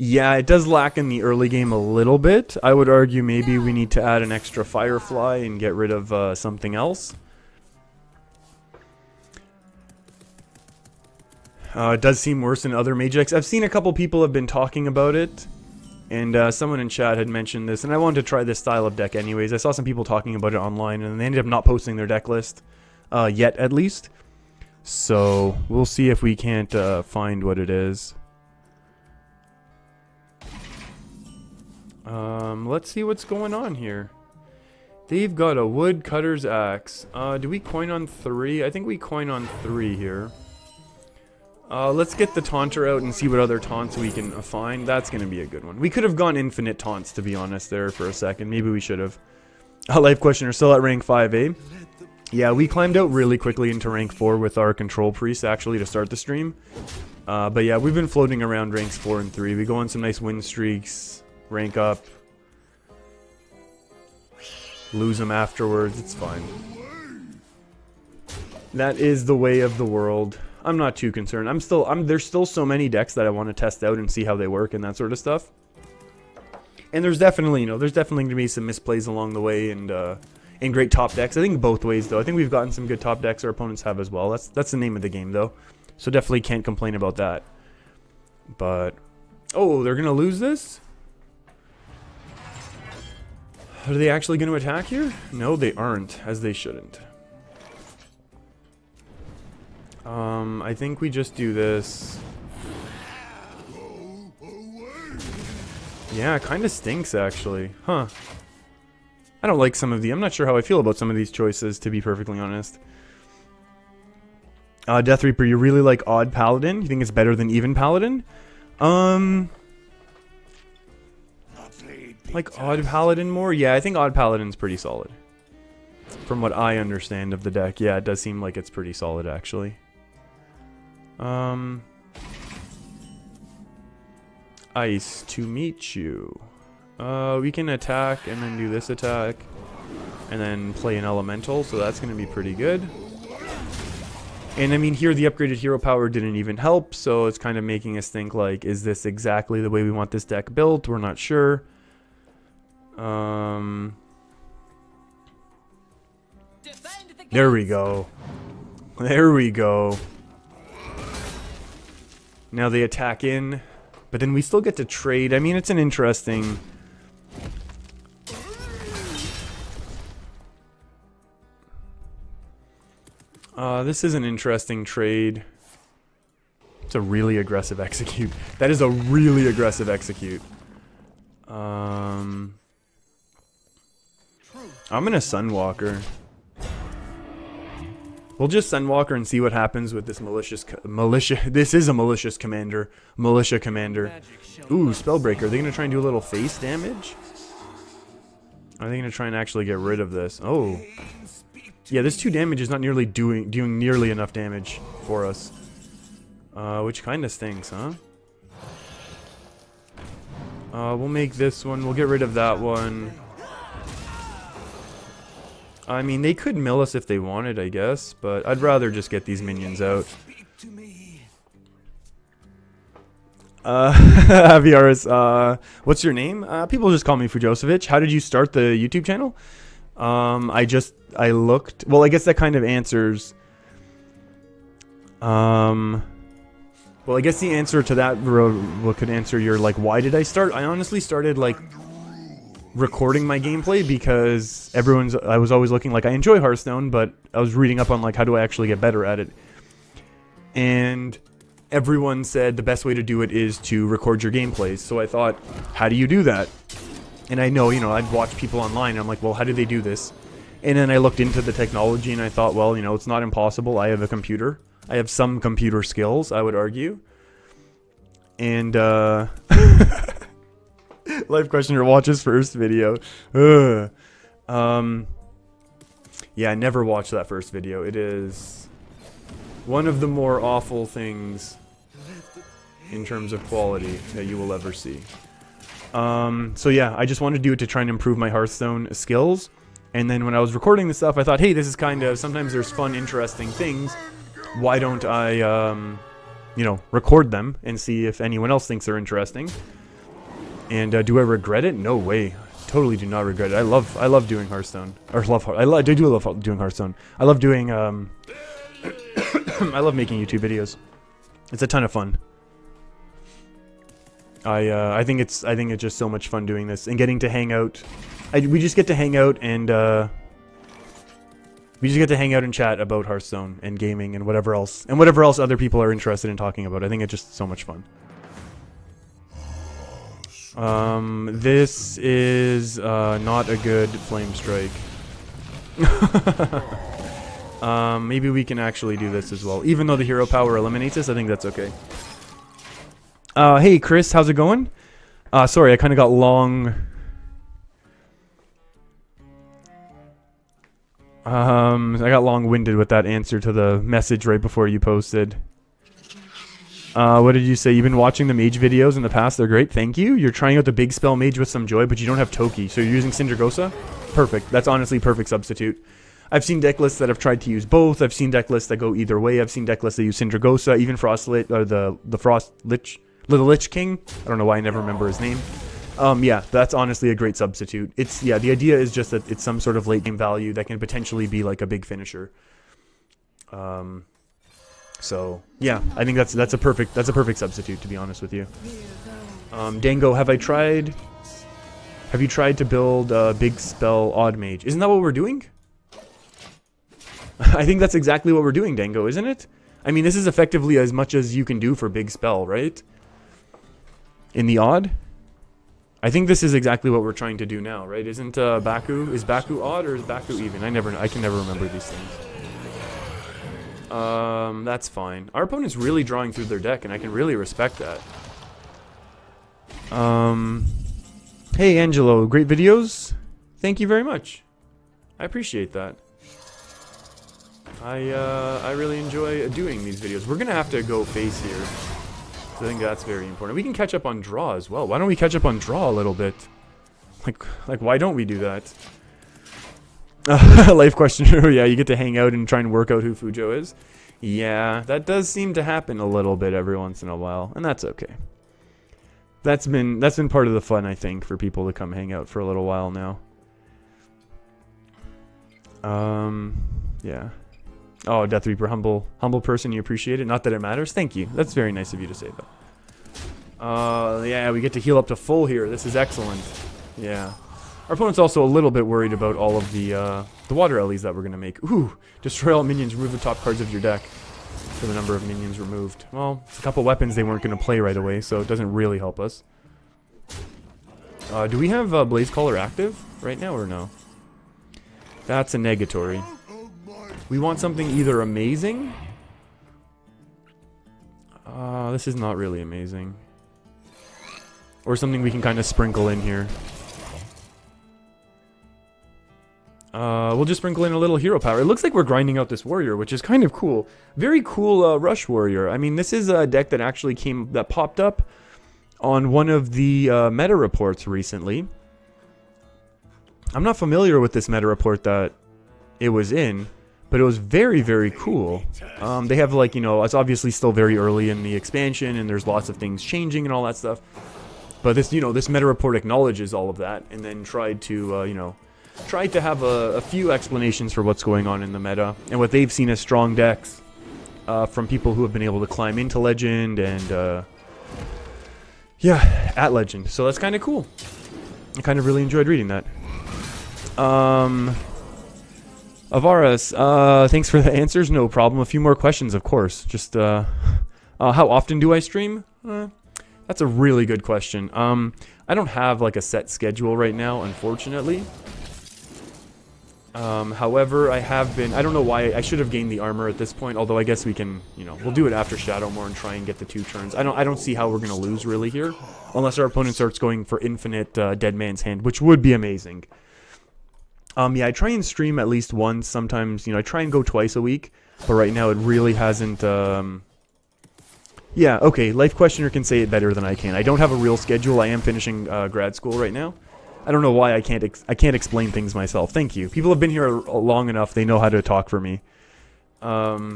Yeah, it does lack in the early game a little bit. I would argue maybe we need to add an extra Firefly and get rid of something else. It does seem worse in other mage decks. I've seen a couple people have been talking about it. And someone in chat had mentioned this, and I wanted to try this style of deck anyways. I saw some people talking about it online, and they ended up not posting their deck list. Yet, at least. So, we'll see if we can't find what it is. Let's see what's going on here. They've got a woodcutter's axe. Do we coin on 3? I think we coin on 3 here. Let's get the taunter out and see what other taunts we can find. That's going to be a good one. We could have gone infinite taunts, to be honest, there for a second. Maybe we should have. Life questioner still at rank 5, eh? Yeah, we climbed out really quickly into rank 4 with our control priest, actually, to start the stream. But yeah, we've been floating around ranks 4 and 3. We go on some nice win streaks, rank up. Lose them afterwards, it's fine. That is the way of the world. I'm not too concerned. There's still so many decks that I want to test out and see how they work and that sort of stuff. And there's definitely, there's definitely going to be some misplays along the way and great top decks. I think both ways though. I think we've gotten some good top decks our opponents have as well. That's the name of the game though. So definitely can't complain about that. But oh, they're going to lose this? Are they actually going to attack here? No, they aren't, as they shouldn't. I think we just do this. Yeah, it kind of stinks, actually. Huh. I don't like some of the... I'm not sure how I feel about some of these choices, to be perfectly honest. Death Reaper, you really like Odd Paladin? You think it's better than Even Paladin? Like Odd Paladin more? Yeah, I think Odd Paladin's pretty solid. From what I understand of the deck. Yeah, it does seem like it's pretty solid, actually. Ice to meet you. We can attack and then do this attack. And then play an elemental, so that's going to be pretty good. And I mean, here the upgraded hero power didn't even help, so it's kind of making us think like, is this exactly the way we want this deck built? We're not sure. There we go. There we go. Now they attack in, but then we still get to trade. I mean, it's an interesting... this is an interesting trade. It's a really aggressive execute. That is a really aggressive execute. I'm gonna Sunwalker. We'll just Sunwalker and see what happens with this this is a malicious commander. Militia commander. Ooh, Spellbreaker. Are they gonna try and do a little face damage? Are they gonna try and actually get rid of this? Oh. Yeah, this 2 damage is not nearly doing nearly enough damage for us. Which kind of stinks, huh? We'll make this one. We'll get rid of that one. I mean, they could mill us if they wanted, I guess, but I'd rather just get these minions out. Javiaris, what's your name? People just call me Fujosevich. How did you start the YouTube channel? I looked. Well, I guess that kind of answers. Well, I guess the answer to that could answer your, like, why did I start? I honestly started, like, recording my gameplay because I was always looking, like, I enjoy Hearthstone, but I was reading up on, like, how do I actually get better at it? And everyone said the best way to do it is to record your gameplays. So I thought, how do you do that? And I know, I'd watch people online, and I'm like, well, how do they do this? And then I looked into the technology, and I thought, well, it's not impossible. I have a computer. I have some computer skills, I would argue. And, Life Questioner watches first video. Ugh. Yeah, I never watched that first video. It is one of the more awful things in terms of quality that you will ever see. So yeah, I just wanted to do it to try and improve my Hearthstone skills. And then when I was recording this stuff, I thought, hey, this is kind of, sometimes there's fun, interesting things. Why don't I, record them and see if anyone else thinks they're interesting. And do I regret it? No way. Totally do not regret it. I love doing Hearthstone. Or I do love doing Hearthstone. I love doing I love making YouTube videos. It's a ton of fun. I think it's just so much fun doing this and getting to hang out. We just get to hang out and chat about Hearthstone and gaming and whatever else other people are interested in talking about. I think it's just so much fun. This is not a good flame strike. Maybe we can actually do this as well. Even though the hero power eliminates this, I think that's okay. Hey Chris, how's it going? Sorry, I kind of got long. I got long-winded with that answer to the message right before you posted. What did you say? You've been watching the mage videos in the past. They're great. Thank you. You're trying out the big spell mage with some joy, but you don't have Toki. So you're using Syndragosa? Perfect. That's honestly perfect substitute. I've seen deck lists that have tried to use both. I've seen deck lists that go either way. I've seen deck lists that use Syndragosa, even Frostlit, or the Frost Lich, the Lich King. I don't know why I never remember his name. Yeah, that's honestly a great substitute. The idea is just that it's some sort of late game value that can potentially be like a big finisher. So yeah, I think that's a perfect substitute, to be honest with you. Dango, have you tried to build a big spell odd mage? Isn't that what we're doing? I think that's exactly what we're doing, Dango, isn't it? I mean, this is effectively as much as you can do for big spell, right? In the odd? I think this is exactly what we're trying to do now, right? Isn't Baku, is Baku odd or is Baku even? I can never remember these things. That's fine. Our opponent's really drawing through their deck, and I can really respect that. Hey Angelo, great videos. Thank you very much. I appreciate that. I really enjoy doing these videos. We're gonna have to go face here. So I think that's very important. We can catch up on draw as well. Why don't we catch up on draw a little bit? Like why don't we do that? Life question. Yeah, you get to hang out and try and work out who Fujo is. Yeah, that does seem to happen a little bit every once in a while, and that's okay. That's been part of the fun, I think, for people to come hang out for a little while now. Yeah. Oh, Death Reaper, humble person, you appreciate it. Not that it matters. Thank you. That's very nice of you to say that. Yeah, we get to heal up to full here. This is excellent. Yeah. Our opponent's also a little bit worried about all of the water Ellies that we're going to make. Ooh, destroy all minions, remove the top cards of your deck for the number of minions removed. Well, it's a couple weapons they weren't going to play right away, so it doesn't really help us. Do we have Blaze Caller active right now or no? That's a negatory. We want something either amazing. This is not really amazing. Or something we can kind of sprinkle in here. We'll just sprinkle in a little hero power. It looks like we're grinding out this warrior, which is kind of cool. Very cool rush warrior. I mean, this is a deck that actually popped up on one of the meta reports recently. I'm not familiar with this meta report that it was in, but it was very, very cool. They have, like, you know, it's obviously still very early in the expansion, and there's lots of things changing and all that stuff. But this, you know, this meta report acknowledges all of that, and then tried to, you know, tried to have a few explanations for what's going on in the meta, and what they've seen as strong decks from people who have been able to climb into Legend and, yeah, at Legend. So that's kind of cool. I kind of really enjoyed reading that. Avaris, thanks for the answers. No problem. A few more questions, of course. Just, how often do I stream? That's a really good question. I don't have, like, a set schedule right now, unfortunately. However, I have been... I don't know why. I should have gained the armor at this point, although I guess we can, you know, we'll do it after Shadowmoor and try and get the 2 turns. I don't see how we're going to lose, really, here. Unless our opponent starts going for infinite Dead Man's Hand, which would be amazing. Yeah, I try and stream at least once. Sometimes, you know, I try and go twice a week. But right now, it really hasn't... Yeah, okay, Life Questioner can say it better than I can. I don't have a real schedule. I am finishing grad school right now. I don't know why I can't explain things myself. Thank you. People have been here long enough. They know how to talk for me. I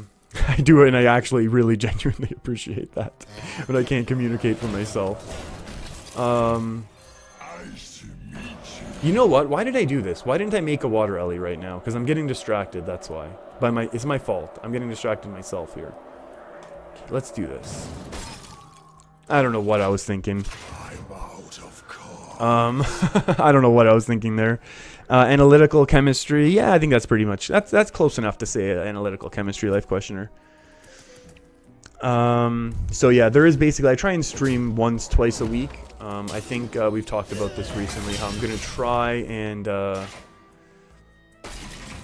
do it, and I actually really genuinely appreciate that. But I can't communicate for myself. You know what? Why did I do this? Why didn't I make a water Ellie right now? Because I'm getting distracted, that's why. It's my fault. I'm getting distracted myself here. Okay, let's do this. I don't know what I was thinking. I don't know what I was thinking there. Analytical chemistry. Yeah, I think that's pretty much... That's close enough to say analytical chemistry life questioner. So yeah, there is basically... I try and stream once, twice a week. I think we've talked about this recently, how I'm going to try and... I'm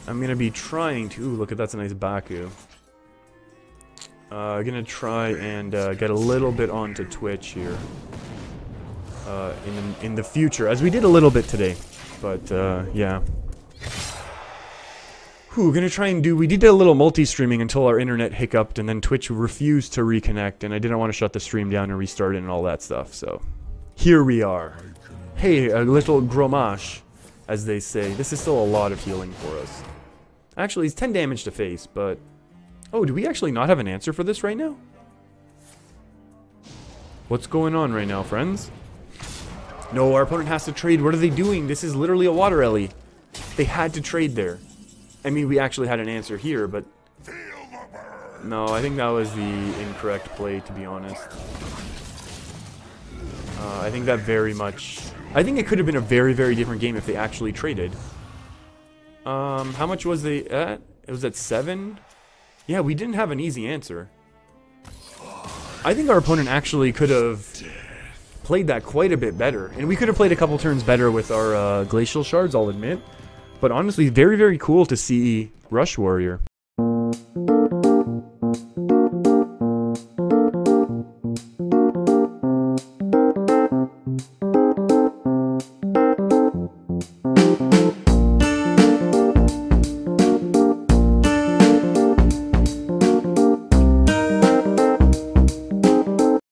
going to be trying to... Ooh, look at that's a nice Baku. I'm going to try and get a little bit onto Twitch here. In the future, as we did a little bit today. But, yeah. We're gonna try and do... We did a little multi-streaming until our internet hiccuped, and then Twitch refused to reconnect, and I didn't want to shut the stream down and restart it and all that stuff, so... Here we are. Hey, a little gromage, as they say. This is still a lot of healing for us. Actually, it's 10 damage to face, but... Oh, do we actually not have an answer for this right now? What's going on right now, friends? No, our opponent has to trade. What are they doing? This is literally a water Ellie. They had to trade there. I mean, we actually had an answer here, but... No, I think that was the incorrect play, to be honest. I think that very much... I think it could have been a very, very different game if they actually traded. How much was they at? It was at 7? Yeah, we didn't have an easy answer. I think our opponent actually could have... played that quite a bit better, and we could have played a couple turns better with our glacial shards, I'll admit, but honestly very, very cool to see Rush Warrior.